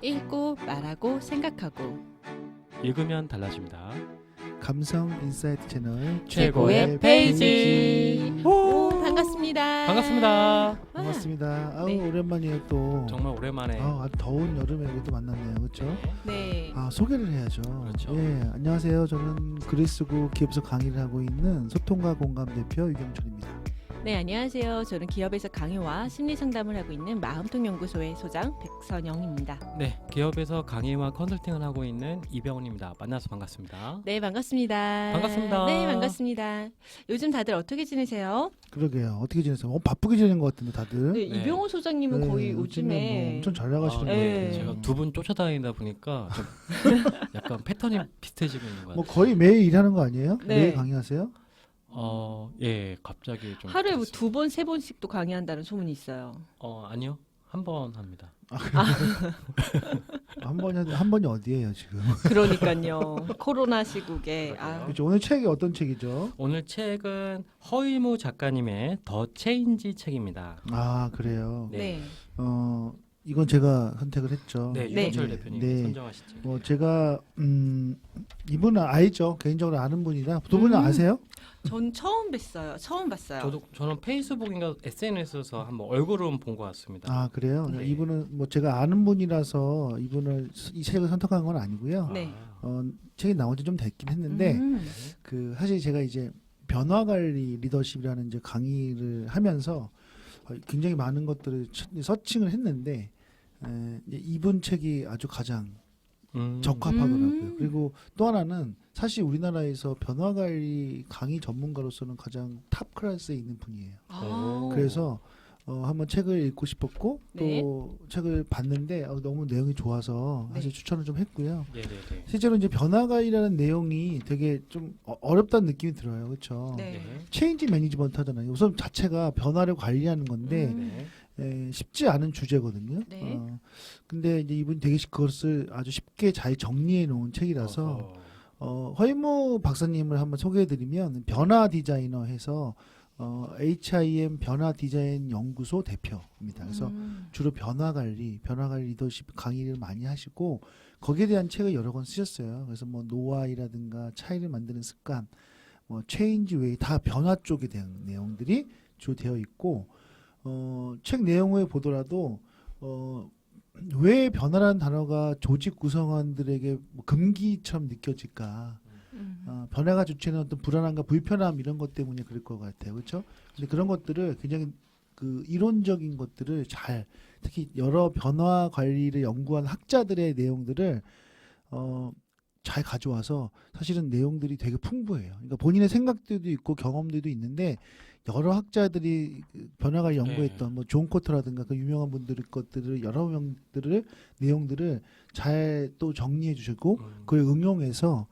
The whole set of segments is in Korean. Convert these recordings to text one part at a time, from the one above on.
읽고 말하고 생각하고 읽으면 달라집니다. 감성 인사이트 채널 최고의 페이지. 오! 반갑습니다. 반갑습니다. 반갑습니다. 아우 네. 오랜만이에요 또. 정말 오랜만에. 아주 더운 여름에 또 만났네요, 그렇죠? 네. 소개를 해야죠. 그렇죠. 예, 안녕하세요. 저는 글을 쓰고 기업에서 강의를 하고 있는 소통과 공감 대표 유경철입니다. 네, 안녕하세요. 저는 기업에서 강의와 심리 상담을 하고 있는 마음통연구소의 소장 백선영입니다. 네, 기업에서 강의와 컨설팅을 하고 있는 이병훈입니다. 만나서 반갑습니다. 네, 반갑습니다. 반갑습니다. 네, 반갑습니다. 요즘 다들 어떻게 지내세요? 그러게요. 어떻게 지내세요? 바쁘게 지내는 것 같은데 다들. 네, 네. 이병호 소장님은 네, 거의 뭐 요즘에 엄청 잘 나가시는 것 네. 같아요. 제가 두 분 쫓아다니다 보니까 좀 약간 패턴이 비슷해지고 있는 것 같아요. 뭐 거의 매일 일하는 거 아니에요? 네. 매일 강의하세요? 예, 갑자기 좀 하루에 뭐 그랬어요. 2번, 3번씩도 강의한다는 소문이 있어요. 아니요, 한 번 합니다. 한 번이 어디예요 지금? 그러니까요. 코로나 시국에 그렇죠. 오늘 책이 어떤 책이죠? 오늘 책은 허일무 작가님의 더 체인지 책입니다. 그래요. 네. 이건 제가 선택을 했죠. 네, 네. 유경철 대표님 네. 선정하신 책. 뭐 제가 이분은 알죠. 개인적으로 아는 분이라 두 분은 아세요? 전 처음 뵀어요. 처음 봤어요. 저는 페이스북인가 SNS에서 한번 얼굴은 본 것 같습니다. 그래요. 네. 이분은 뭐 제가 아는 분이라서 이 책을 선택한 건 아니고요. 네. 책이 나온 지 좀 됐긴 했는데 음. 사실 제가 이제 변화관리 리더십이라는 이제 강의를 하면서 굉장히 많은 것들을 서칭을 했는데 이분 책이 아주 가장 적합하더라고요. 그리고 또 하나는 사실 우리나라에서 변화관리 강의 전문가로서는 가장 탑 클래스에 있는 분이에요. 그래서 한번 책을 읽고 싶었고 네. 또 책을 봤는데 너무 내용이 좋아서 사실 네. 추천을 좀 했고요. 네네네. 실제로 이제 변화관리라는 내용이 되게 좀 어렵다는 느낌이 들어요. 그렇죠? 네. 체인지 매니지먼트 하잖아요. 우선 자체가 변화를 관리하는 건데 음. 쉽지 않은 주제거든요. 네. 근데 이제 이분이 되게 그것을 아주 쉽게 잘 정리해 놓은 책이라서 허임무 박사님을 한번 소개해드리면 변화 디자이너 해서 HIM 변화 디자인 연구소 대표입니다. 그래서 주로 변화 관리 리더십 강의를 많이 하시고 거기에 대한 책을 여러 권 쓰셨어요. 그래서 뭐 노아이라든가 차이를 만드는 습관, 뭐 체인지 웨이 다 변화 쪽에 대한 내용들이 주로 되어 있고 책 내용을 보더라도 왜 변화라는 단어가 조직 구성원들에게 뭐 금기처럼 느껴질까? 변화가 주체는 어떤 불안함과 불편함 이런 것 때문에 그럴 것 같아요, 그렇죠? 근데 그런 것들을 굉장히 그 이론적인 것들을 특히 여러 변화 관리를 연구한 학자들의 내용들을 잘 가져와서 사실은 내용들이 되게 풍부해요. 그러니까 본인의 생각들도 있고 경험들도 있는데 여러 학자들이 변화가 연구했던 뭐 존 코터라든가 그 유명한 분들의 것들을 여러 명들을 내용들을 잘 또 정리해 주시고 그걸 응용해서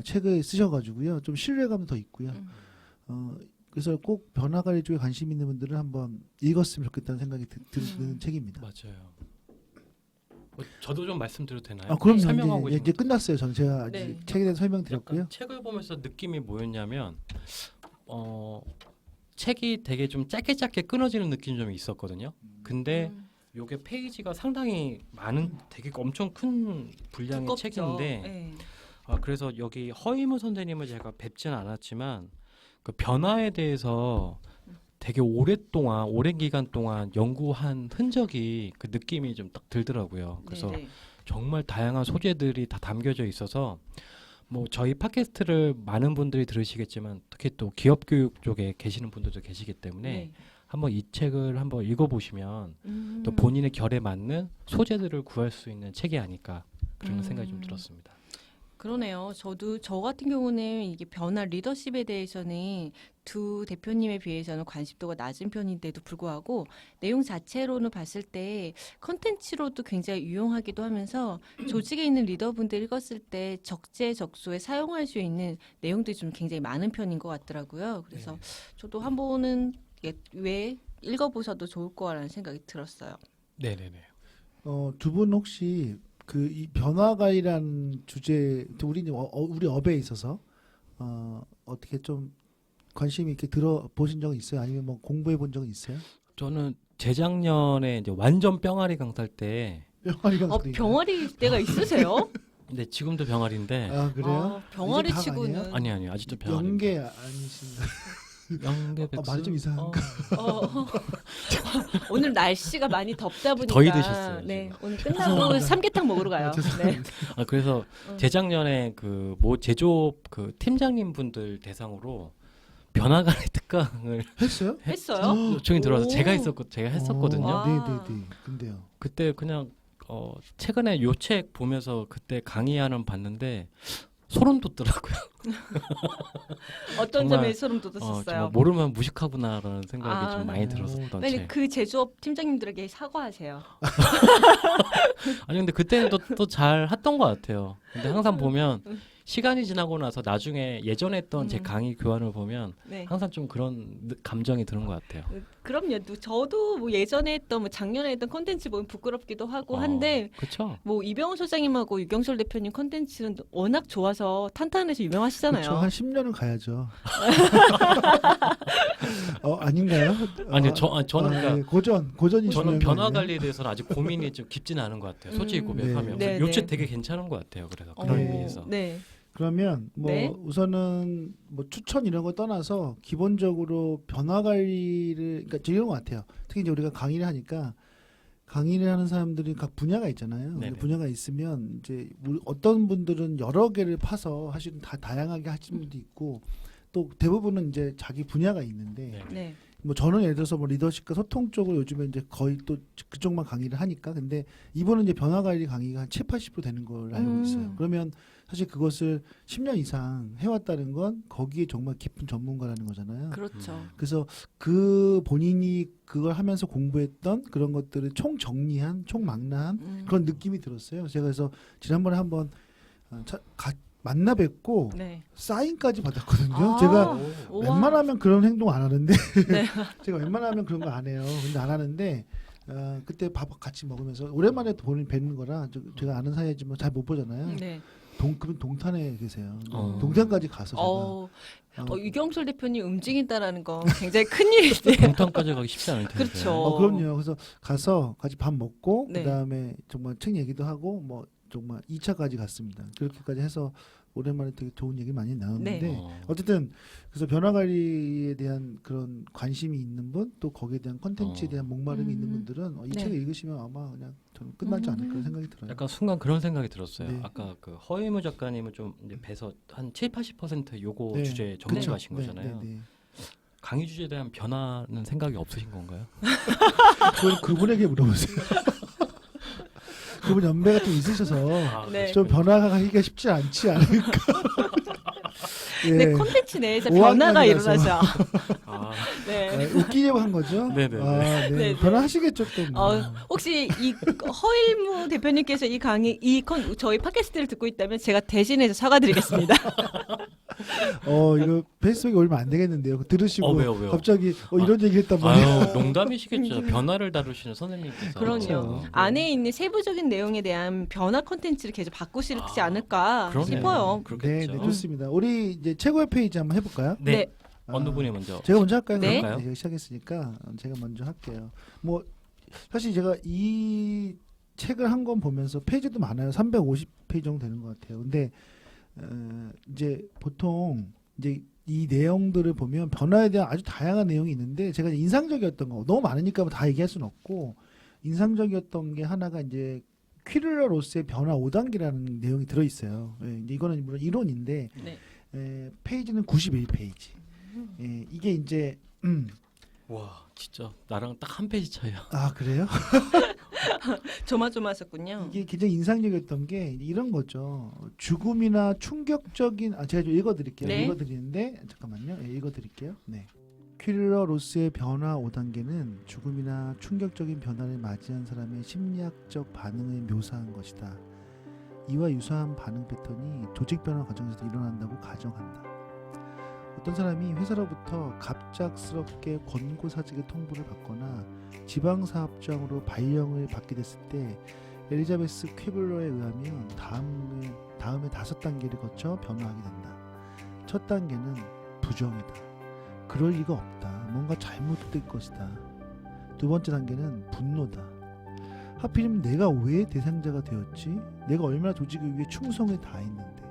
책을 쓰셔가지고요 좀 신뢰감도 더 있고요. 그래서 꼭 변화 관리 쪽에 관심 있는 분들은 한번 읽었으면 좋겠다는 생각이 드는 책입니다. 맞아요. 저도 좀 말씀드려도 되나요? 그럼 설명하고 이제 끝났어요. 저는 제가 네. 이제 책에 대해서 설명드렸고요. 약간 책을 보면서 느낌이 뭐였냐면 책이 되게 좀 짧게 끊어지는 느낌이 좀 있었거든요. 근데 요게 페이지가 상당히 많은 되게 엄청 큰 분량의 두껍죠. 책인데 네. 그래서 여기 허임우 선생님을 제가 뵙지는 않았지만 그 변화에 대해서 되게 오랜 기간 동안 연구한 흔적이 그 느낌이 좀 딱 들더라고요. 그래서 네네. 정말 다양한 소재들이 다 담겨져 있어서 뭐 저희 팟캐스트를 많은 분들이 들으시겠지만 특히 또 기업 교육 쪽에 계시는 분들도 계시기 때문에 네. 한번 이 책을 한번 읽어보시면 또 본인의 결에 맞는 소재들을 구할 수 있는 책이 아닐까 그런 생각이 좀 들었습니다. 그러네요. 저 같은 경우는 이게 변화 리더십에 대해서는 두 대표님에 비해서는 관심도가 낮은 편인데도 불구하고 내용 자체로는 봤을 때 컨텐츠로도 굉장히 유용하기도 하면서 조직에 있는 리더분들 읽었을 때 적재적소에 사용할 수 있는 내용들이 좀 굉장히 많은 편인 것 같더라고요. 그래서 저도 한 번은 왜 읽어보셔도 좋을 거라는 생각이 들었어요. 네네네. 두 분 혹시 이 변화가이라는 주제 우리 업에 있어서 어떻게 좀 관심 있게 들어보신 적은 있어요? 아니면 뭐 공부해 본 적은 있어요? 저는 재작년에 이제 완전 뿅아리 강탈 때 병아리가 소리. 병아리 때가 있으세요? 근데 지금도 병아리인데 아 그래요? 병아리 이제 각 치고는 아니에요? 아니 아직도 병아리. 연계 아니신가? 연계 백수. 말이 좀 이상한가? 오늘 날씨가 많이 덥다 보니까 더위 드셨어요, 네, 지금. 오늘 끝나고 삼계탕 먹으러 가요. 네. 아 그래서 재작년에 그 모 제조업 그 팀장님 분들 대상으로 변화가리 특강을 했어요? 했어요? 요청이 들어와서 오. 제가 했었거든요. 아. 네네네. 근데요. 그때 그냥 최근에 요 책 보면서 그때 강의하는 봤는데 소름 돋더라고요. 어떤 정말, 점에 소름 정말 돋았었어요? 모르면 무식하구나라는 생각이 좀 많이 오. 들었었던 빨리 책. 그 제조업 팀장님들에게 사과하세요. 아니 근데 그때는 또 잘 했던 것 같아요. 근데 항상 보면 시간이 지나고 나서 나중에 예전에 했던 제 강의 교환을 보면 네. 항상 좀 그런 감정이 드는 것 같아요. 그럼요. 저도 뭐 예전에 했던 뭐 작년에 했던 콘텐츠 보면 부끄럽기도 하고 한데 그렇죠. 뭐 이병헌 소장님하고 유경철 대표님 콘텐츠는 워낙 좋아서 탄탄해서 유명하시잖아요. 그렇죠. 한 10년은 가야죠. 아닌가요? 아니요, 저는 그러니까 네, 고전이 저는 중요한 변화 거 아니에요? 관리에 대해서는 아직 고민이 좀 깊지는 않은 것 같아요. 솔직히 고백하면 네, 요책 네. 되게 괜찮은 것 같아요. 그래서 그런 의미에서. 네. 그러면 뭐 네. 우선은 뭐 추천 이런 거 떠나서 기본적으로 변화 관리를 그러니까 이런 것 같아요. 특히 이제 우리가 강의를 하니까 강의를 하는 사람들이 각 분야가 있잖아요. 근데 네네. 분야가 있으면 이제 어떤 분들은 여러 개를 파서 사실은 다 다양하게 하시는 분도 있고 또 대부분은 이제 자기 분야가 있는데 네. 네. 뭐 저는 예를 들어서 뭐 리더십과 소통 쪽으로 요즘에 이제 거의 또 그쪽만 강의를 하니까 근데 이분은 이제 변화 관리 강의가 한 70~80% 되는 걸 알고 있어요. 그러면 사실 그것을 10년 이상 해왔다는 건 거기에 정말 깊은 전문가라는 거잖아요. 그렇죠. 그래서 그 본인이 그걸 하면서 공부했던 그런 것들을 총 정리한, 총 망라한 그런 느낌이 들었어요. 제가 그래서 지난번에 한번 만나 뵙고 네. 사인까지 받았거든요. 아, 제가 우와. 웬만하면 그런 행동 안 하는데 네. 제가 웬만하면 그런 거 안 해요. 근데 안 하는데 그때 밥 같이 먹으면서 오랜만에 본인 뵙는 거라 제가 아는 사이지만 잘 못 보잖아요. 네. 그분 동탄에 계세요. 어. 동탄까지 가서 제가 유경철 대표님 움직인다라는 건 굉장히 큰 일인데. 동탄까지 가기 쉽지 않을 텐데. 그렇죠. 그럼요. 그래서 가서 같이 밥 먹고 네. 그다음에 정말 책 얘기도 하고 뭐 정말 2차까지 갔습니다. 그렇게까지 해서 오랜만에 되게 좋은 얘기 많이 나눴는데 네. 어쨌든 그래서 변화 관리에 대한 그런 관심이 있는 분 또 거기에 대한 컨텐츠에 대한 목마름이 있는 분들은 이 네. 책을 읽으시면 아마 그냥 저는 끝나지 않을까 생각이 들어요. 약간 순간 그런 생각이 들었어요. 네. 아까 그 허이무 작가님은 좀 이제 배서 한 70~80% 요거 네. 주제에 그렇죠. 전문가신 거잖아요. 네. 강의 주제에 대한 변화는 생각이 없으신 건가요? 그걸 그분에게 물어보세요. 그분 연배가 좀 있으셔서 네. 좀 변화하기가 쉽지 않지 않을까. 네, 콘텐츠 내에서 5학년이라서. 변화가 일어나죠. 아, 네. 웃기려고 한 거죠? 네네네. 네. 네네. 변화하시겠죠 또. 뭐. 혹시 이 허일무 대표님께서 이 강의, 저희 팟캐스트를 듣고 있다면 제가 대신해서 사과드리겠습니다. 이거 페이스북에 올리면 안 되겠는데요. 들으시고 왜요? 갑자기 이런 얘기 했단 말이에요. 아유, 농담이시겠죠. 변화를 다루시는 선생님께서. 그럼요. 그렇죠. 안에 있는 세부적인 내용에 대한 변화 콘텐츠를 계속 바꾸시지 않을까 그러네요. 싶어요. 네, 그렇겠죠. 네, 좋습니다. 우리 이제 최고의 페이지 한번 해볼까요? 네. 아, 어느 분이 먼저? 제가 먼저 할까요? 네. 그럼? 제가 시작했으니까 제가 먼저 할게요. 뭐 사실 제가 이 책을 한 권 보면서 페이지도 많아요. 350페이지 정도 되는 것 같아요. 근데 이제 보통 이제 이 내용들을 보면 변화에 대한 아주 다양한 내용이 있는데 제가 인상적이었던 거 너무 많으니까 뭐다 얘기할 수는 없고 인상적이었던 게 하나가 이제 퀴르러 로스의 변화 5단계라는 내용이 들어 있어요. 이제 이거는 물론 이론인데 네. 페이지는 91페이지. 이게 이제 와, 진짜 나랑 딱 한 페이지 차이야. 아 그래요? 조마조마하셨군요. 이게 굉장히 인상적이었던 게 이런 거죠. 죽음이나 충격적인 제가 좀 읽어드릴게요. 네. 읽어드리는데 잠깐만요. 읽어드릴게요. 네. 퀴르러 로스의 변화 5단계는 죽음이나 충격적인 변화를 맞이한 사람의 심리학적 반응을 묘사한 것이다. 이와 유사한 반응 패턴이 조직 변화 과정에서도 일어난다고 가정한다. 어떤 사람이 회사로부터 갑작스럽게 권고사직의 통보를 받거나 지방사업장으로 발령을 받게 됐을 때 엘리자베스 퀴블러에 의하면 다음에 5단계를 거쳐 변화하게 된다. 첫 단계는 부정이다. 그럴 리가 없다. 뭔가 잘못될 것이다. 두 번째 단계는 분노다. 하필이면 내가 왜 대상자가 되었지? 내가 얼마나 조직을 위해 충성을 다했는데.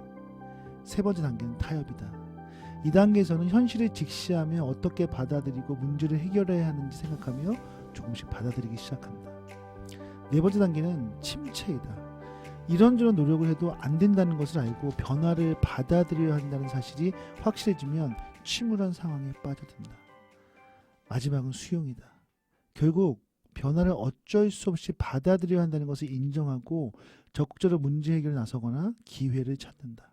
세 번째 단계는 타협이다. 이 단계에서는 현실을 직시하며 어떻게 받아들이고 문제를 해결해야 하는지 생각하며 조금씩 받아들이기 시작한다. 네 번째 단계는 침체이다. 이런저런 노력을 해도 안 된다는 것을 알고 변화를 받아들여야 한다는 사실이 확실해지면 침울한 상황에 빠져든다. 마지막은 수용이다. 결국 변화를 어쩔 수 없이 받아들여야 한다는 것을 인정하고 적극적으로 문제 해결에 나서거나 기회를 찾는다.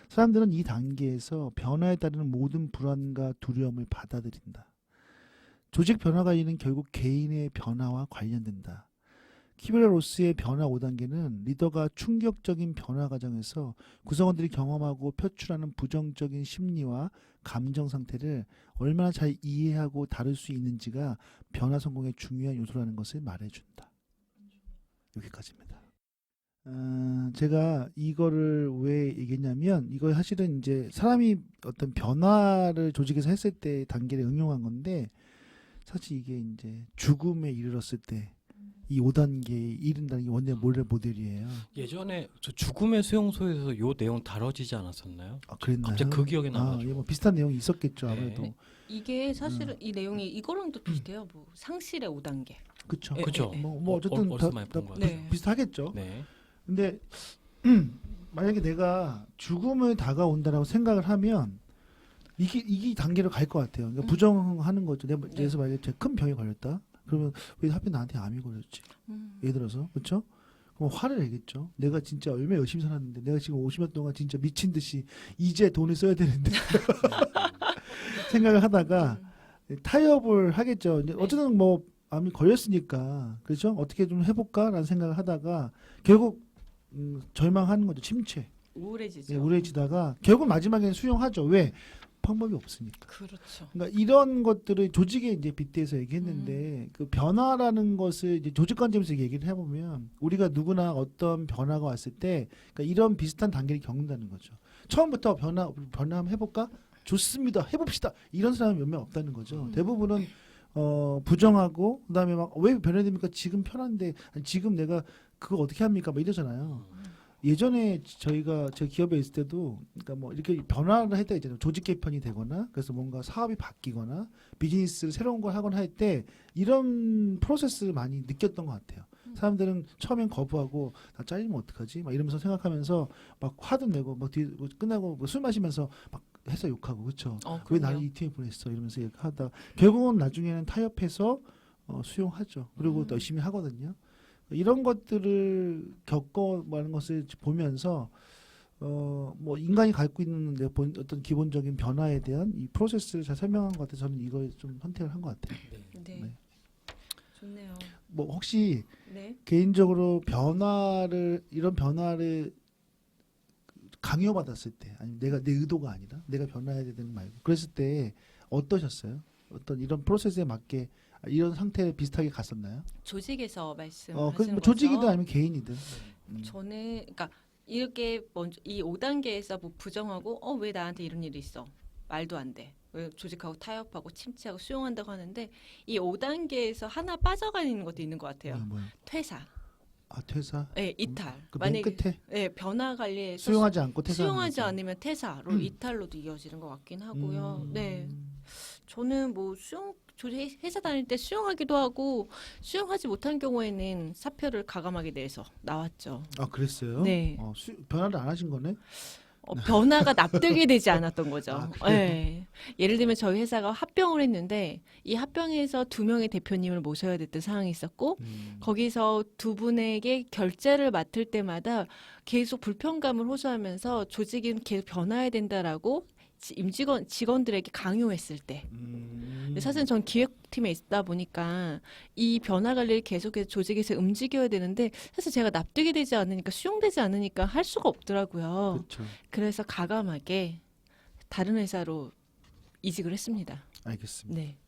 사람들은 이 단계에서 변화에 따르는 모든 불안과 두려움을 받아들인다. 조직 변화 관리는 결국 개인의 변화와 관련된다. 키블러-로스의 변화 5단계는 리더가 충격적인 변화 과정에서 구성원들이 경험하고 표출하는 부정적인 심리와 감정 상태를 얼마나 잘 이해하고 다룰 수 있는지가 변화 성공의 중요한 요소라는 것을 말해준다. 여기까지입니다. 제가 이거를 왜 얘기했냐면 이거 사실은 이제 사람이 어떤 변화를 조직에서 했을 때 단계를 응용한 건데 사실 이게 이제 죽음에 이르렀을 때 이 5단계에 이른다는 게 원래 모델이에요. 예전에 저 죽음의 수용소에서 요 내용 다뤄지지 않았었나요? 아, 그랬나요? 갑자기 그 기억이 나가지고. 예, 뭐 비슷한 내용이 있었겠죠, 아무래도. 네. 이게 사실은 이 내용이 이거랑도 비슷해요. 뭐 상실의 5단계. 그렇죠. 예, 그죠. 예, 예. 뭐 어쨌든 어디서 많이 본것 같아요. 네. 비슷하겠죠. 네. 근데 만약에 내가 죽음을 다가온다라고 생각을 하면 이게 단계로 갈 것 같아요. 그러니까 부정하는 거죠. 내가 네. 그래서 만약에 제가 큰 병에 걸렸다. 그러면 왜 하필 나한테 암이 걸렸지? 예를 들어서 그렇죠? 그럼 화를 내겠죠. 내가 진짜 얼마나 열심히 살았는데 내가 지금 50년 동안 진짜 미친 듯이 이제 돈을 써야 되는데 생각을 하다가 타협을 하겠죠. 이제 네. 어쨌든 뭐 암이 걸렸으니까 그렇죠? 어떻게 좀 해볼까라는 생각을 하다가 결국 절망하는 거죠. 침체. 우울해지죠. 예, 우울해지다가 결국 마지막에는 수용하죠. 왜? 방법이 없으니까. 그렇죠. 그러니까 이런 것들을 조직에 이제 빗대서 얘기했는데 그 변화라는 것을 이제 조직 관점에서 얘기를 해보면 우리가 누구나 어떤 변화가 왔을 때 그러니까 이런 비슷한 단계를 겪는다는 거죠. 처음부터 변화 한번 해볼까? 좋습니다. 해봅시다. 이런 사람이 몇 명 없다는 거죠. 대부분은 부정하고 그다음에 막 왜 변화됩니까? 지금 편한데 아니, 지금 내가 그거 어떻게 합니까? 막 이러잖아요. 예전에 제가 기업에 있을 때도 그러니까 뭐 이렇게 변화를 했다 있잖아요. 조직 개편이 되거나 그래서 뭔가 사업이 바뀌거나 비즈니스 새로운 걸 하거나 할 때 이런 프로세스를 많이 느꼈던 것 같아요. 사람들은 처음엔 거부하고 나 잘리면 어떡하지? 막 이러면서 생각하면서 막 화도 내고 막 뒤에 뭐 끝나고 뭐 술 마시면서 막 회사 욕하고 그렇죠. 왜 나를 이 팀에 보냈어? 이러면서 하다 결국은 나중에는 타협해서 수용하죠. 그리고 또 열심히 하거든요. 이런 것들을 겪어가는 것을 보면서 뭐 인간이 갖고 있는 어떤 기본적인 변화에 대한 이 프로세스를 잘 설명한 것 같아서 저는 이걸 좀 선택을 한 것 같아요. 네. 네. 좋네요. 뭐 혹시 네. 개인적으로 이런 변화를 강요받았을 때 아니면 내가 내 의도가 아니라 내가 변화해야 되는 말고 그랬을 때 어떠셨어요? 어떤 이런 프로세스에 맞게 이런 상태에 비슷하게 갔었나요? 조직에서 말씀하시는 뭐 거죠? 조직이든 아니면 개인이든. 저는 그러니까 이렇게 먼저 이 5단계에서 뭐 부정하고 왜 나한테 이런 일이 있어? 말도 안 돼. 왜 조직하고 타협하고 침체하고 수용한다고 하는데 이 5단계에서 하나 빠져가는 것도 있는 것 같아요. 뭐야? 퇴사. 아 퇴사. 네, 이탈. 그맨 끝에 네, 변화 관리에서 수용하지 않고 퇴사. 수용하지 않으면 퇴사로 이탈로도 이어지는 것 같긴 하고요. 네, 저는 뭐 조직 회사 다닐 때 수용하기도 하고 수용하지 못한 경우에는 사표를 가감하게 돼서 나왔죠. 아 그랬어요? 네. 변화를 안 하신 거네? 변화가 납득이 되지 않았던 거죠. 아, 그래요? 네. 예를 들면 저희 회사가 합병을 했는데 이 합병에서 2명의 대표님을 모셔야 됐던 상황이 있었고 거기서 두 분에게 결제를 맡을 때마다 계속 불편감을 호소하면서 조직은 계속 변화해야 된다라고 직원들에게 강요했을 때. 근데 사실은 전 기획팀에 있다 보니까 이 변화 관리를 계속해서 조직에서 움직여야 되는데 사실 제가 납득이 되지 않으니까 수용되지 않으니까 할 수가 없더라고요. 그렇죠. 그래서 가감하게 다른 회사로 이직을 했습니다. 알겠습니다. 네.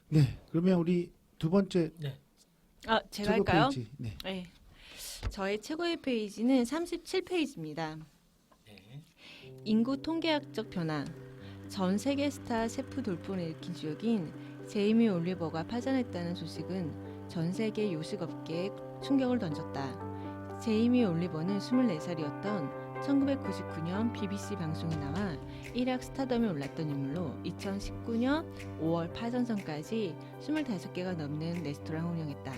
네. 그러면 우리 두 번째 제가 최고 할까요? 페이지. 네. 네. 저의 최고의 페이지는 37페이지입니다. 인구 통계학적 변화. 전 세계 스타 셰프 돌풍을 일으킨 주역인 제이미 올리버가 파전했다는 소식은 전 세계 요식업계에 충격을 던졌다. 제이미 올리버는 24살이었던 1999년 BBC 방송에 나와 일약 스타덤에 올랐던 인물로 2019년 5월 파산선까지 25개가 넘는 레스토랑을 운영했다.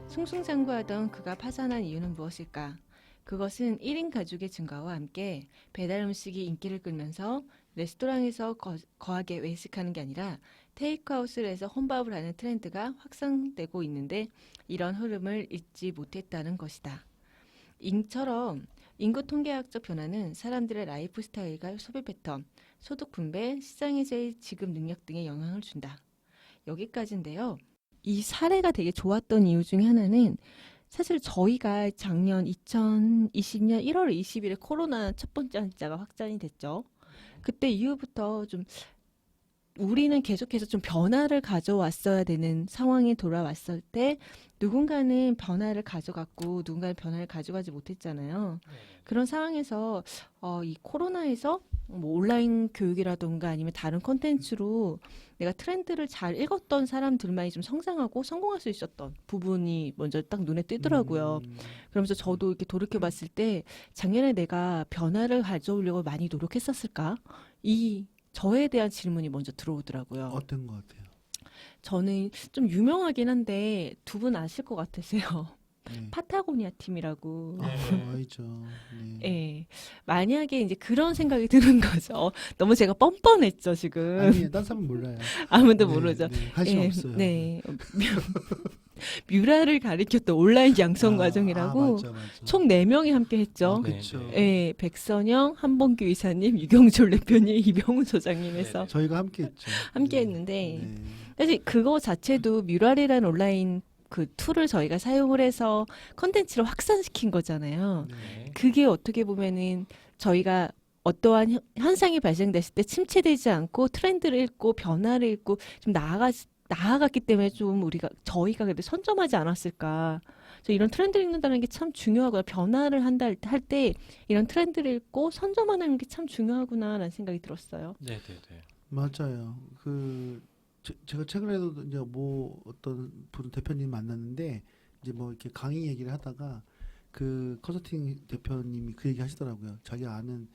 승승장구하던 그가 파산한 이유는 무엇일까? 그것은 1인 가족의 증가와 함께 배달 음식이 인기를 끌면서 레스토랑에서 거하게 외식하는 게 아니라 테이크아웃을 해서 혼밥을 하는 트렌드가 확산되고 있는데 이런 흐름을 잊지 못했다는 것이다. 인처럼 인구 통계학적 변화는 사람들의 라이프 스타일과 소비 패턴, 소득 분배, 시장에서의 지급 능력 등에 영향을 준다. 여기까지인데요. 이 사례가 되게 좋았던 이유 중에 하나는 사실 저희가 작년 2020년 1월 20일에 코로나 첫 번째 환자가 확산이 됐죠. 그때 이후부터 좀 우리는 계속해서 좀 변화를 가져왔어야 되는 상황에 돌아왔을 때 누군가는 변화를 가져갔고 누군가는 변화를 가져가지 못했잖아요. 그런 상황에서 이 코로나에서 뭐 온라인 교육이라던가 아니면 다른 콘텐츠로 내가 트렌드를 잘 읽었던 사람들만이 좀 성장하고 성공할 수 있었던 부분이 먼저 딱 눈에 띄더라고요. 그러면서 저도 이렇게 돌이켜봤을 때 작년에 내가 변화를 가져오려고 많이 노력했었을까? 이 저에 대한 질문이 먼저 들어오더라고요. 어떤 것 같아요? 저는 좀 유명하긴 한데 두 분 아실 것 같으세요. 네. 파타고니아 팀이라고. 알죠. 네. 예. 만약에 이제 그런 생각이 드는 거죠. 너무 제가 뻔뻔했죠, 지금. 아니, 딴 사람 몰라요. 아무도 네, 모르죠. 네, 관심 예, 없어요. 네. 뮤라를 가리켰던 온라인 양성 과정이라고 맞아. 총 4명이 함께 했죠. 네, 그렇죠. 네. 예, 백선영, 한봉규 이사님, 유경철 대표님, 이병훈 소장님 해서 저희가 함께했죠. 함께 네. 했는데 네. 사실 그거 자체도 뮤랄이라는 온라인 그 툴을 저희가 사용을 해서 컨텐츠를 확산시킨 거잖아요. 네. 그게 어떻게 보면은 저희가 어떠한 현상이 발생됐을 때 침체되지 않고 트렌드를 읽고 변화를 읽고 좀 나아갔기 때문에 좀 저희가 그래도 선점하지 않았을까. 그래서 이런 트렌드를 읽는다는 게 참 중요하구나. 변화를 한다 할 때 이런 트렌드를 읽고 선점하는 게 참 중요하구나라는 생각이 들었어요. 네. 맞아요. 제가 최근에도 이제 뭐 어떤 분 대표님 만났는데 이제 뭐 이렇게 강의 얘기를 하다가 그 컨설팅 대표님이 그 얘기 하시더라고요. 자기 아는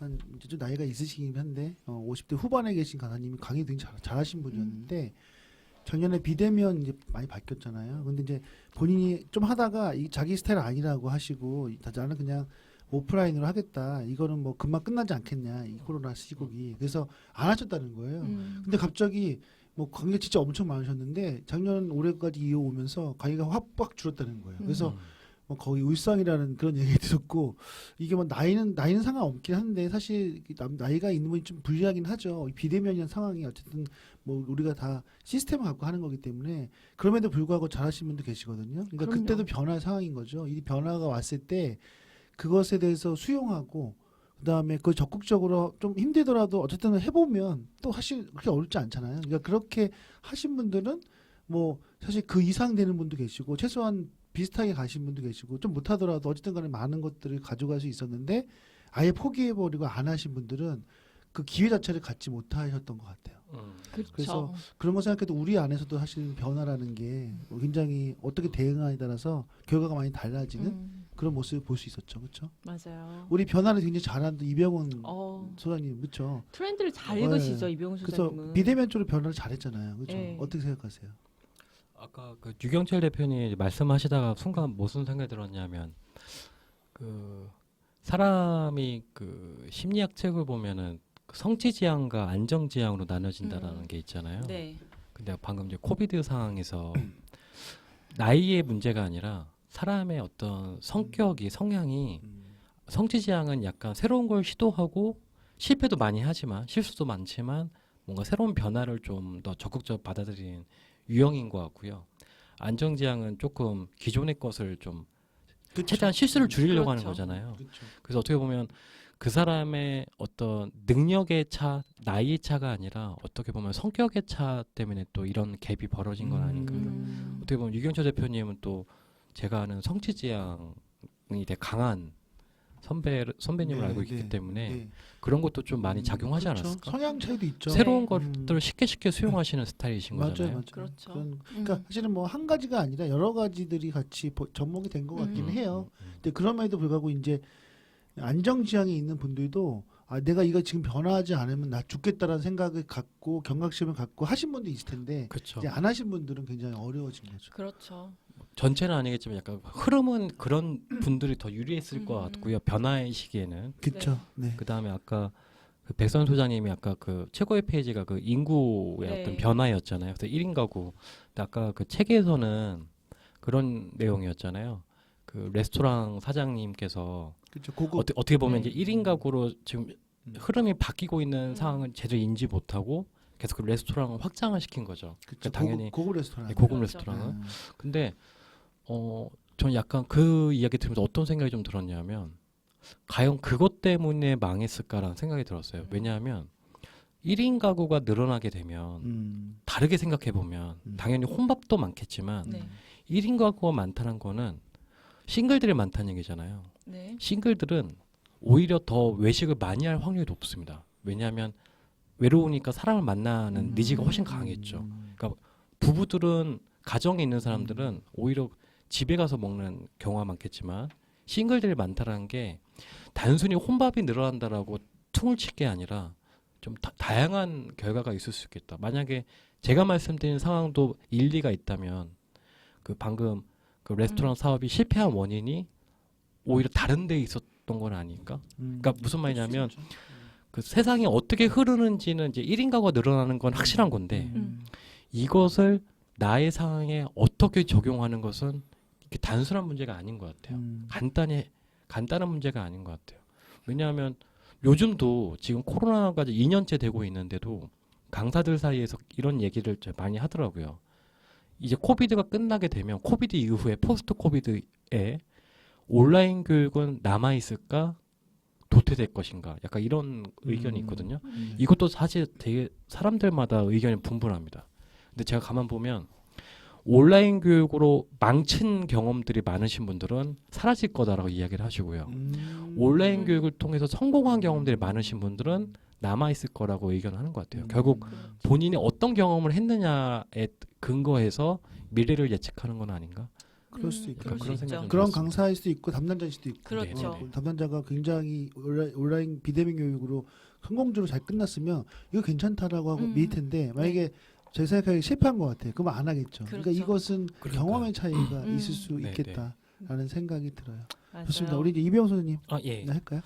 한 이제 좀 나이가 있으시긴 한데 50대 후반에 계신 강사님이 강의 되게 잘하신 분이었는데 작년에 비대면 이제 많이 바뀌었잖아요. 근데 이제 본인이 좀 하다가 이 자기 스타일 아니라고 하시고 나는 그냥 오프라인으로 하겠다. 이거는 뭐 금방 끝나지 않겠냐. 이 코로나 시국이. 그래서 안 하셨다는 거예요. 근데 갑자기 뭐 관계 진짜 엄청 많으셨는데 작년 올해까지 이어오면서 관계가 확 줄었다는 거예요. 그래서 뭐 거의 울상이라는 그런 얘기 들었고 이게 뭐 나이는 상관없긴 한데 사실 나이가 있는 분이 좀 불리하긴 하죠. 비대면이라는 상황이 어쨌든 뭐 우리가 다 시스템을 갖고 하는 거기 때문에 그럼에도 불구하고 잘하시는 분도 계시거든요. 그러니까 그럼요. 그때도 변화 상황인 거죠. 이 변화가 왔을 때 그것에 대해서 수용하고 그다음에 그 적극적으로 좀 힘들더라도 어쨌든 해보면 또 사실 그렇게 어렵지 않잖아요. 그러니까 그렇게 하신 분들은 뭐 사실 그 이상 되는 분도 계시고 최소한 비슷하게 가신 분도 계시고 좀 못하더라도 어쨌든 간에 많은 것들을 가져갈 수 있었는데 아예 포기해버리고 안 하신 분들은 그 기회 자체를 갖지 못하셨던 것 같아요. 그렇죠. 그래서 그런 거 생각해도 우리 안에서도 사실 변화라는 게 굉장히 어떻게 대응하냐에 따라서 결과가 많이 달라지는 그런 모습을 볼 수 있었죠. 그렇죠? 맞아요. 우리 변화를 굉장히 잘하는 이병헌 어, 소장님 그렇죠? 트렌드를 잘 네. 읽으시죠, 이병훈 그래서 소장님은. 비대면 쪽으로 변화를 잘했잖아요. 그렇죠? 네. 어떻게 생각하세요? 아까 그 유경철 대표님 말씀하시다가 순간 무슨 생각이 들었냐면 그 사람이 그 심리학 책을 보면은 그 성취지향과 안정지향으로 나눠진다라는 게 있잖아요. 네. 근데 방금 이제 코비드 상황에서 나이의 문제가 아니라 사람의 어떤 성격이 성향이 성취지향은 약간 새로운 걸 시도하고 실패도 많이 하지만 실수도 많지만 뭔가 새로운 변화를 좀 더 적극적으로 받아들이는 유형인 것 같고요. 안정지향은 조금 기존의 것을 좀 최대한 실수를 줄이려고 하는 그렇죠. 거잖아요. 그렇죠. 그래서 어떻게 보면 그 사람의 어떤 능력의 차, 나이의 차가 아니라 어떻게 보면 성격의 차 때문에 또 이런 갭이 벌어진 건 아닌가. 어떻게 보면 유경철 대표님은 또 제가 아는 성취지향이 되게 강한 선배님을 네, 알고 있기 네, 때문에 네. 그런 것도 좀 많이 작용하지 그렇죠. 않았을까? 성향 차이도 있죠. 새로운 네. 것들을 쉽게 수용하시는 스타일이신 맞아요, 거잖아요. 맞아요. 그렇죠. 그러니까 사실은 뭐 한 가지가 아니라 여러 가지들이 같이 접목이 된 것 같기는 해요. 근데 그럼에도 불구하고 이제 안정지향이 있는 분들도 내가 이거 지금 변화하지 않으면 나 죽겠다라는 생각을 갖고 경각심을 갖고 하신 분도 있을 텐데 그렇죠. 이제 안 하신 분들은 굉장히 어려워진 거죠. 그렇죠. 전체는 아니겠지만 약간 흐름은 그런 분들이 더 유리했을 것 같고요. 변화의 시기에는. 그렇죠. 네. 그 다음에 아까 그 백선 소장님이 아까 그 최고의 페이지가 그 인구의 네. 어떤 변화였잖아요. 그래서 1인 가구. 근데 아까 그 책에서는 그런 내용이었잖아요. 그 레스토랑 사장님께서 그렇죠. 그거 어떻게 보면 네. 이제 1인 가구로 지금 흐름이 바뀌고 있는 상황을 제대로 인지 못하고 계속 그 레스토랑을 확장을 시킨 거죠. 그렇죠. 당연히 고급 레스토랑. 고급 그렇죠. 레스토랑은. 음. 근데 저는 약간 그 이야기 들으면서 어떤 생각이 좀 들었냐면 과연 그것 때문에 망했을까라는 생각이 들었어요. 왜냐하면 1인 가구가 늘어나게 되면 다르게 생각해 보면 당연히 혼밥도 많겠지만 네. 1인 가구가 많다는 거는 싱글들이 많다는 얘기잖아요. 네. 싱글들은 오히려 더 외식을 많이 할 확률이 높습니다. 왜냐하면 외로우니까 사람을 만나는 니즈가 훨씬 강했죠. 그러니까 부부들은 가정에 있는 사람들은 오히려 집에 가서 먹는 경우가 많겠지만 싱글들이 많다라는 게 단순히 혼밥이 늘어난다라고 퉁을 칠 게 아니라 좀 다양한 결과가 있을 수 있겠다. 만약에 제가 말씀드린 상황도 일리가 있다면 그 방금 그 레스토랑 사업이 실패한 원인이 오히려 다른 데 있었던 건 아닐까? 그러니까 무슨 말이냐면 그 세상이 어떻게 흐르는지는 이제 1인 가구가 늘어나는 건 확실한 건데 이것을 나의 상황에 어떻게 적용하는 것은 이렇게 단순한 문제가 아닌 것 같아요. 간단한 문제가 아닌 것 같아요. 왜냐하면 요즘도 지금 코로나가 2년째 되고 있는데도 강사들 사이에서 이런 얘기를 좀 많이 하더라고요. 이제 코비드가 끝나게 되면 코비드 이후에 포스트 코비드에 온라인 교육은 남아있을까? 도태될 것인가? 약간 이런 의견이 있거든요. 이것도 사실 되게 사람들마다 의견이 분분합니다. 근데 제가 가만 보면 온라인 교육으로 망친 경험들이 많으신 분들은 사라질 거다라고 이야기를 하시고요. 온라인 교육을 통해서 성공한 경험들이 많으신 분들은 남아있을 거라고 의견을 하는 것 같아요. 결국 본인이 어떤 경험을 했느냐에 근거해서 미래를 예측하는 건 아닌가? 그럴 수 있겠죠. 그런 생각이 좀 그런 들었습니다. 강사일 수도 있고 담당자일 수도 있고. 그렇죠. 담당자가 굉장히 온라인 비대면 교육으로 성공적으로 잘 끝났으면 이거 괜찮다라고 하고 밀 텐데 만약에 제 생각에 실패한 것 같아요. 그럼 안 하겠죠. 그러니까 그렇죠. 이것은 경험의 차이가 있을 수 네, 있겠다라는 생각이 들어요. 맞아요. 좋습니다. 우리 이제 이병호 선생님 예. 네, 할까요?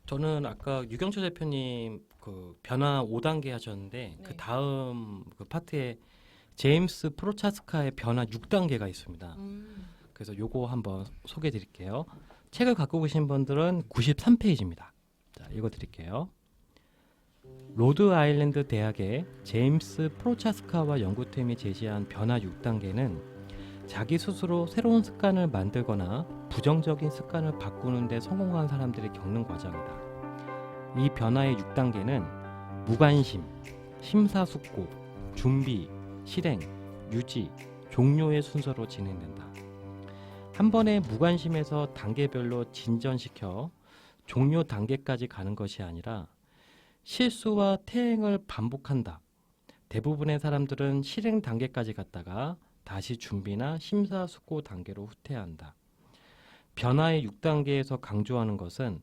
저는 아까 유경철 대표님 그 변화 5단계 하셨는데 그 네. 다음 그 파트에 제임스 프로차스카의 변화 6단계가 있습니다. 그래서 요거 한번 소개해 드릴게요. 책을 갖고 계신 분들은 93페이지입니다. 자, 읽어 드릴게요. 로드 아일랜드 대학의 제임스 프로차스카와 연구팀이 제시한 변화 6단계는 자기 스스로 새로운 습관을 만들거나 부정적인 습관을 바꾸는 데 성공한 사람들이 겪는 과정이다. 이 변화의 6단계는 무관심, 심사숙고, 준비, 실행, 유지, 종료의 순서로 진행된다. 한 번에 무관심에서 단계별로 진전시켜 종료 단계까지 가는 것이 아니라 실수와 퇴행을 반복한다. 대부분의 사람들은 실행 단계까지 갔다가 다시 준비나 심사숙고 단계로 후퇴한다. 변화의 6단계에서 강조하는 것은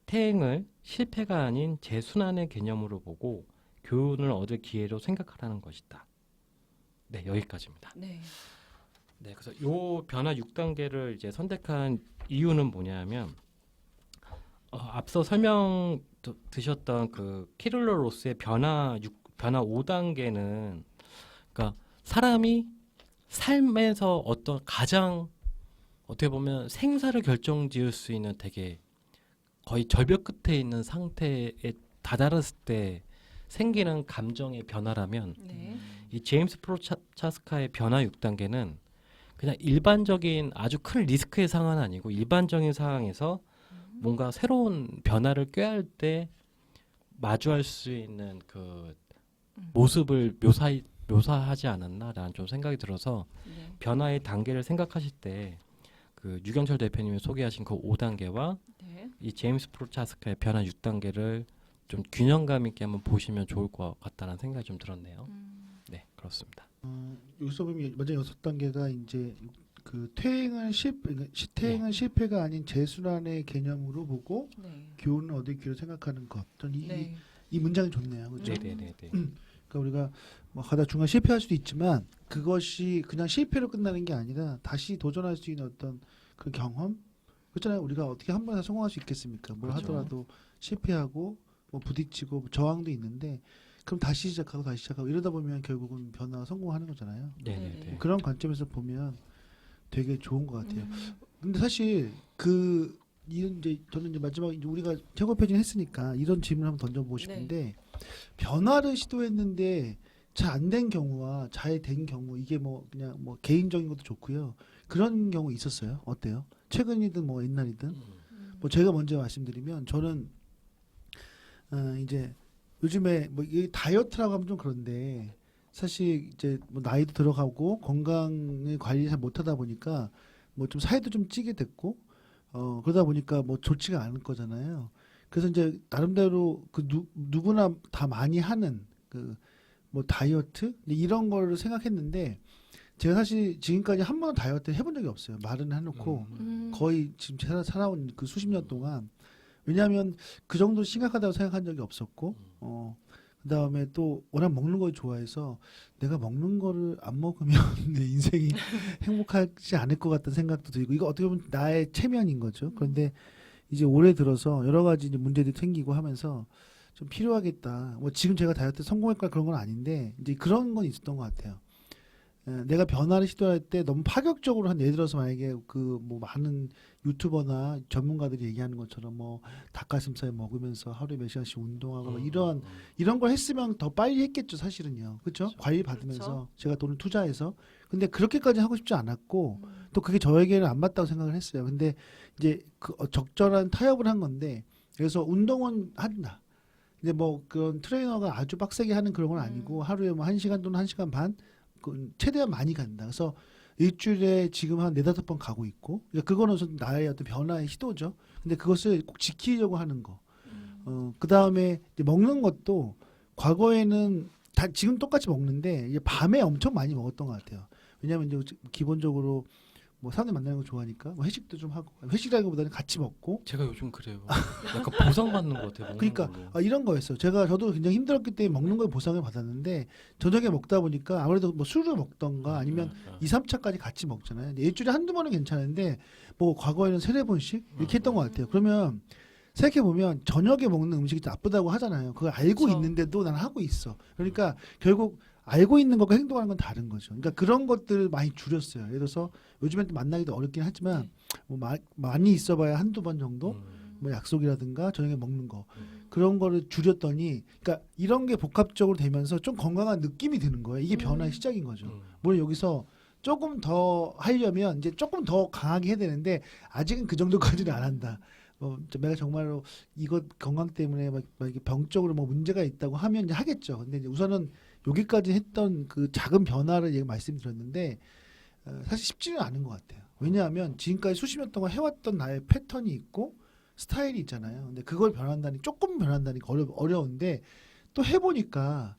퇴행을 실패가 아닌 재순환의 개념으로 보고 교훈을 얻을 기회로 생각하라는 것이다. 네, 여기까지입니다. 네. 네, 그래서 요 변화 6단계를 이제 선택한 이유는 뭐냐면 앞서 설명 드셨던 그 키를러 로스의 변화 5단계는 그러니까 사람이 삶에서 어떤 가장 어떻게 보면 생사를 결정지을 수 있는 되게 거의 절벽 끝에 있는 상태에 다다랐을 때 생기는 감정의 변화라면 네. 이 제임스 프로차스카의 변화 6단계는 그냥 일반적인 아주 큰 리스크의 상황은 아니고 일반적인 상황에서 뭔가 새로운 변화를 꾀할 때 마주할 수 있는 그 모습을 묘사하지 않았나라는 좀 생각이 들어서 네. 변화의 단계를 생각하실 때 그 유경철 대표님이 소개하신 그 5단계와 네. 이 제임스 프로차스카의 변화 6단계를 좀 균형감 있게 한번 보시면 좋을 것 같다는 생각이 좀 들었네요. 네, 그렇습니다. 여기서 보면 먼저 6단계가 이제 그 퇴행은 실패가 아닌 재순환의 개념으로 보고 네. 교훈을 얻을 기회로 생각하는 것. 저는 네. 이 문장이 좋네요. 그렇죠? 네네네. 그러니까 우리가 뭐 가다 중간 실패할 수도 있지만 그것이 그냥 실패로 끝나는 게 아니라 다시 도전할 수 있는 어떤 그 경험. 그렇잖아요. 우리가 어떻게 한 번에 성공할 수 있겠습니까? 뭘 그렇죠. 하더라도 실패하고 뭐 부딪히고 저항도 있는데 그럼 다시 시작하고 이러다 보면 결국은 변화가 성공하는 거잖아요. 네네네. 그런 관점에서 보면 되게 좋은 것 같아요. 음. 근데 사실 그 이제 저는 이제 마지막 이제 우리가 최고 표진 했으니까 이런 질문 을 한번 던져보고 싶은데 변화를 시도했는데 잘 안 된 경우와 잘 된 경우 이게 뭐 그냥 뭐 개인적인 것도 좋고요. 그런 경우 있었어요. 어때요? 최근이든 뭐 옛날이든 뭐 제가 먼저 말씀드리면 저는 이제 요즘에 뭐 이 다이어트라고 하면 좀 그런데 사실 이제 뭐 나이도 들어가고 건강을 관리 잘 못하다 보니까 뭐 좀 살도 좀 찌게 됐고 그러다 보니까 뭐 좋지가 않을 거잖아요. 그래서 이제 나름대로 그 누구나 다 많이 하는 그 뭐 다이어트 이런 거를 생각했는데 제가 사실 지금까지 한 번도 다이어트 해본 적이 없어요. 말은 해놓고 거의 지금 제가 살아온 그 수십 년 동안 왜냐하면 그 정도 심각하다고 생각한 적이 없었고 그다음에 또 워낙 먹는 걸 좋아해서 내가 먹는 거를 안 먹으면 내 인생이 행복하지 않을 것 같다는 생각도 들고 이거 어떻게 보면 나의 체면인 거죠. 그런데 이제 올해 들어서 여러 가지 이제 문제들이 생기고 하면서 좀 필요하겠다. 뭐 지금 제가 다이어트 성공할까 그런 건 아닌데 이제 그런 건 있었던 것 같아요. 내가 변화를 시도할 때 너무 파격적으로 한 예를 들어서 만약에 그 뭐 많은 유튜버나 전문가들이 얘기하는 것처럼 뭐 닭가슴살 먹으면서 하루에 몇 시간씩 운동하고 뭐 이런 걸 했으면 더 빨리 했겠죠 사실은요. 그렇죠? 관리 받으면서 그렇죠. 제가 돈을 투자해서 근데 그렇게까지 하고 싶지 않았고 또 그게 저에게는 안 맞다고 생각을 했어요. 근데 이제 그 적절한 타협을 한 건데 그래서 운동은 한다. 근데 뭐 그런 트레이너가 아주 빡세게 하는 그런 건 아니고 하루에 뭐 1시간 또는 1시간 반 최대한 많이 간다. 그래서 일주일에 지금 한 4-5번 가고 있고 그러니까 그거는 우선 나의 어떤 변화의 시도죠. 근데 그것을 꼭 지키려고 하는 거. 그다음에 이제 먹는 것도 과거에는 다 지금 똑같이 먹는데 이제 밤에 엄청 많이 먹었던 것 같아요. 왜냐하면 이제 기본적으로 뭐 사람들 만나는 거 좋아하니까 뭐 회식도 좀 하고 회식이라기보다는 같이 먹고 제가 요즘 그래요. 약간 보상받는 것 같아요. 먹는 그러니까 걸로. 이런 거였어요. 저도 굉장히 힘들었기 때문에 먹는 거에 보상을 받았는데 저녁에 먹다 보니까 아무래도 뭐 술을 먹던가 아니면 2-3차까지 같이 먹잖아요. 근데 일주일에 한두 번은 괜찮은데 뭐 과거에는 3-4번씩 이렇게 했던 것 같아요. 그러면 생각해 보면 저녁에 먹는 음식이 나쁘다고 하잖아요. 그걸 알고 그렇죠. 있는데도 난 하고 있어. 그러니까 결국 알고 있는 것과 행동하는 건 다른 거죠. 그러니까 그런 것들을 많이 줄였어요. 예를 들어서 요즘엔 또 만나기도 어렵긴 하지만 뭐 많이 있어봐야 한두 번 정도 뭐 약속이라든가 저녁에 먹는 거 그런 거를 줄였더니 그러니까 이런 게 복합적으로 되면서 좀 건강한 느낌이 드는 거예요. 이게 변화의 시작인 거죠. 물론 여기서 조금 더 하려면 이제 조금 더 강하게 해야 되는데 아직은 그 정도까지는 안 한다. 내가 정말로 이것 건강 때문에 막 이렇게 병적으로 뭐 문제가 있다고 하면 이제 하겠죠. 근데 이제 우선은 여기까지 했던 그 작은 변화를 얘가 말씀드렸는데 사실 쉽지는 않은 것 같아요. 왜냐하면 지금까지 수십 년 동안 해왔던 나의 패턴이 있고 스타일이 있잖아요. 근데 그걸 조금 변한다니 어려운데 또 해보니까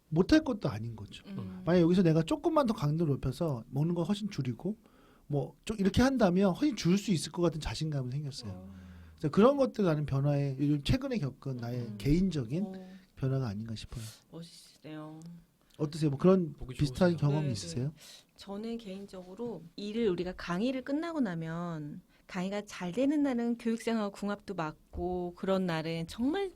못할 것도 아닌 거죠. 만약 여기서 내가 조금만 더 강도를 높여서 먹는 거 훨씬 줄이고 뭐 좀 이렇게 한다면 훨씬 줄 수 있을 것 같은 자신감이 생겼어요. 그래서 그런 것들 나는 변화에 요즘 최근에 겪은 나의 개인적인 변화가 아닌가 싶어요. 멋있으세요. 어떠세요? 뭐 그런 보기 비슷한 좋으세요. 경험이 네, 있으세요? 저는 개인적으로 일을 우리가 강의를 끝나고 나면 강의가 잘 되는 날은 교육생하고 궁합도 맞고 그런 날은 정말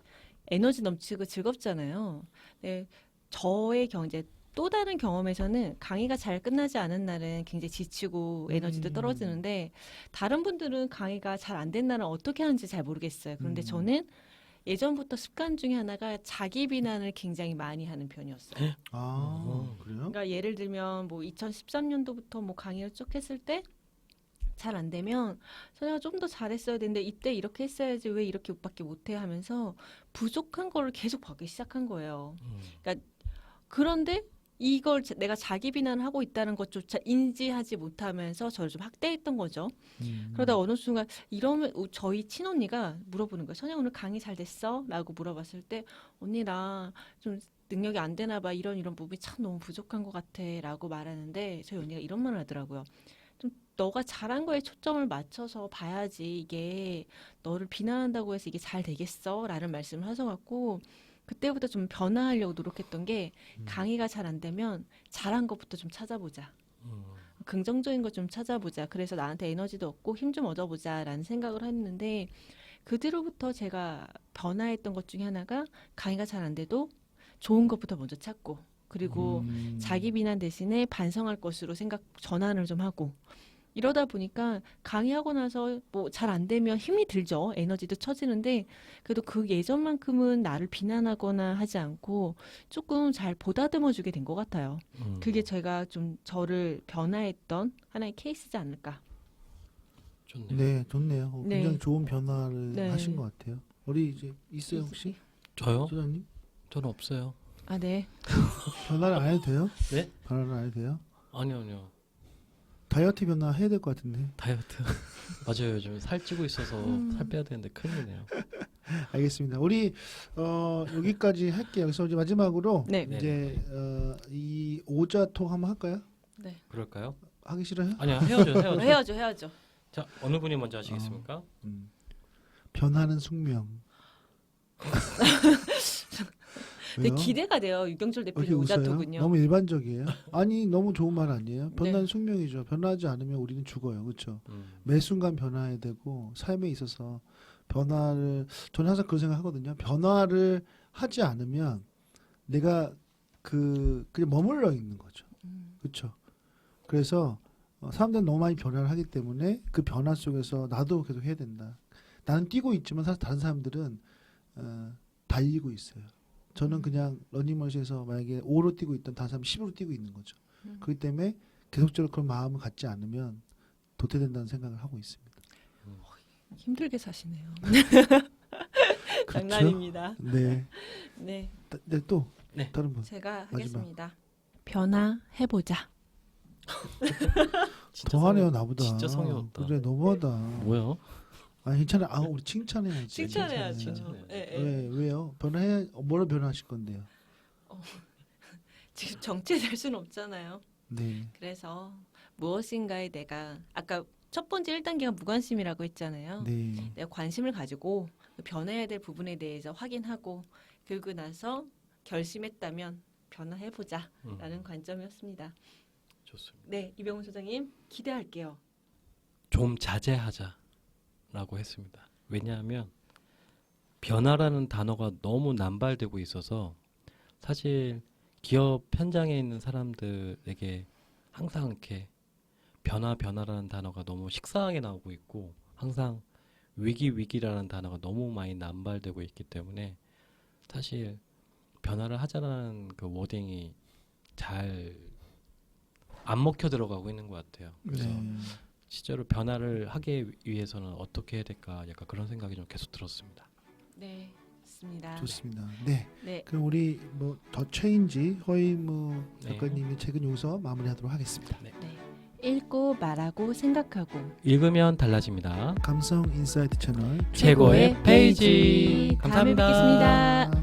에너지 넘치고 즐겁잖아요. 네, 저의 경제 또 다른 경험에서는 강의가 잘 끝나지 않은 날은 굉장히 지치고 에너지도 떨어지는데 다른 분들은 강의가 잘 안 된 날은 어떻게 하는지 잘 모르겠어요. 그런데 저는 예전부터 습관 중에 하나가 자기 비난을 굉장히 많이 하는 편이었어요. 그래요? 그러니까 예를 들면 뭐 2013년도부터 뭐 강의를 쭉 했을 때 잘 안 되면 선생가 좀 더 잘했어야 되는데 이때 이렇게 했어야지 왜 이렇게 밖에 못해 하면서 부족한 거를 계속 보기 시작한 거예요. 그러니까 그런데 이걸 내가 자기 비난을 하고 있다는 것조차 인지하지 못하면서 저를 좀 학대했던 거죠. 그러다 어느 순간 이러면 저희 친언니가 물어보는 거예요. 선영 오늘 강의 잘 됐어? 라고 물어봤을 때 언니 나 좀 능력이 안 되나 봐. 이런 부분이 참 너무 부족한 것 같아 라고 말하는데 저희 언니가 이런 말을 하더라고요. 좀 너가 잘한 거에 초점을 맞춰서 봐야지 이게 너를 비난한다고 해서 이게 잘 되겠어? 라는 말씀을 하셔갖고 그때부터 좀 변화하려고 노력했던 게 강의가 잘 안 되면 잘한 것부터 좀 찾아보자. 긍정적인 것 좀 찾아보자. 그래서 나한테 에너지도 얻고 힘 좀 얻어보자라는 생각을 했는데 그 뒤로부터 제가 변화했던 것 중에 하나가 강의가 잘 안 돼도 좋은 것부터 먼저 찾고 그리고 자기 비난 대신에 반성할 것으로 전환을 좀 하고 이러다 보니까 강의하고 나서 뭐 잘 안 되면 힘이 들죠. 에너지도 처지는데 그래도 그 예전만큼은 나를 비난하거나 하지 않고 조금 잘 보다듬어 주게 된 것 같아요. 그게 제가 좀 저를 변화했던 하나의 케이스지 않을까. 좋네요. 네, 좋네요. 네. 굉장히 좋은 변화를 네. 하신 것 같아요. 우리 이제 있어요 혹시? 저요? 소장님? 저는 없어요. 아, 네. 변화를 안 해도 돼요? 네? 변화를 안 해도 돼요? 아니요. 다이어트 변화 해야 될 것 같은데. 다이어트. 맞아요. 요즘 살찌고 있어서 살 빼야 되는데 큰일이네요. 알겠습니다. 우리 여기까지 할게요. 그래서 이제 마지막으로 네. 이제 이 오자톡 한번 할까요? 네. 그럴까요? 하기 싫어요? 아니요. 헤어져. 해야죠. 자, 어느 분이 먼저 하시겠습니까? 변하는 숙명. 근데 왜요? 기대가 돼요. 유경철 왜 대표님 이렇게 웃어요? 오자토군요. 너무 일반적이에요. 아니 너무 좋은 말 아니에요? 변하는 네. 숙명이죠. 변하지 않으면 우리는 죽어요. 그렇죠? 음. 매 순간 변화해야 되고 삶에 있어서 변화를 저는 항상 그런 생각하거든요. 변화를 하지 않으면 내가 그냥 머물러 있는 거죠. 그렇죠? 그래서 사람들은 너무 많이 변화를 하기 때문에 그 변화 속에서 나도 계속 해야 된다. 나는 뛰고 있지만 사실 다른 사람들은 달리고 있어요. 저는 그냥 러닝머신에서 만약에 5로 뛰고 있던 다른 사람이 10으로 뛰고 있는 거죠. 그렇기 때문에 계속적으로 그런 마음을 갖지 않으면 도태된다는 생각을 하고 있습니다. 힘들게 사시네요. 그렇죠? 장난입니다. 네. 네. 네, 또 네. 다른 분. 제가 마지막. 하겠습니다. 변화해보자. 진짜 더 하네요 성의- 나보다. 진짜 성의 없다. 그래 너무하다. 뭐요? 아니 괜찮아. 아 우리 칭찬해야지. 칭찬해야죠. 칭찬해야죠. 예, 예. 왜요? 변화해 뭐로 변화하실 건데요? 지금 정체될 수는 없잖아요. 네. 그래서 무엇인가에 내가 아까 첫 번째 1단계가 무관심이라고 했잖아요. 네. 내가 관심을 가지고 그 변해야 될 부분에 대해서 확인하고 그러고 나서 결심했다면 변화해보자라는 관점이었습니다. 좋습니다. 네, 이병훈 소장님 기대할게요. 좀 자제하자라고 했습니다. 왜냐하면 변화라는 단어가 너무 남발되고 있어서 사실 기업 현장에 있는 사람들에게 항상 이렇게 변화라는 단어가 너무 식상하게 나오고 있고 항상 위기라는 단어가 너무 많이 남발되고 있기 때문에 사실 변화를 하자라는 그 워딩이 잘 안 먹혀 들어가고 있는 것 같아요. 그래서 네. 실제로 변화를 하기 위해서는 어떻게 해야 될까 약간 그런 생각이 좀 계속 들었습니다. 네, 좋습니다. 좋습니다. 네. 네, 그럼 우리 뭐 더 체인지 허이무 네. 작가님의 책은 여기서 마무리하도록 하겠습니다. 네. 읽고 말하고 생각하고 읽으면 달라집니다. 감성 인사이트 채널 최고의 페이지. 다음에 감사합니다. 뵙겠습니다.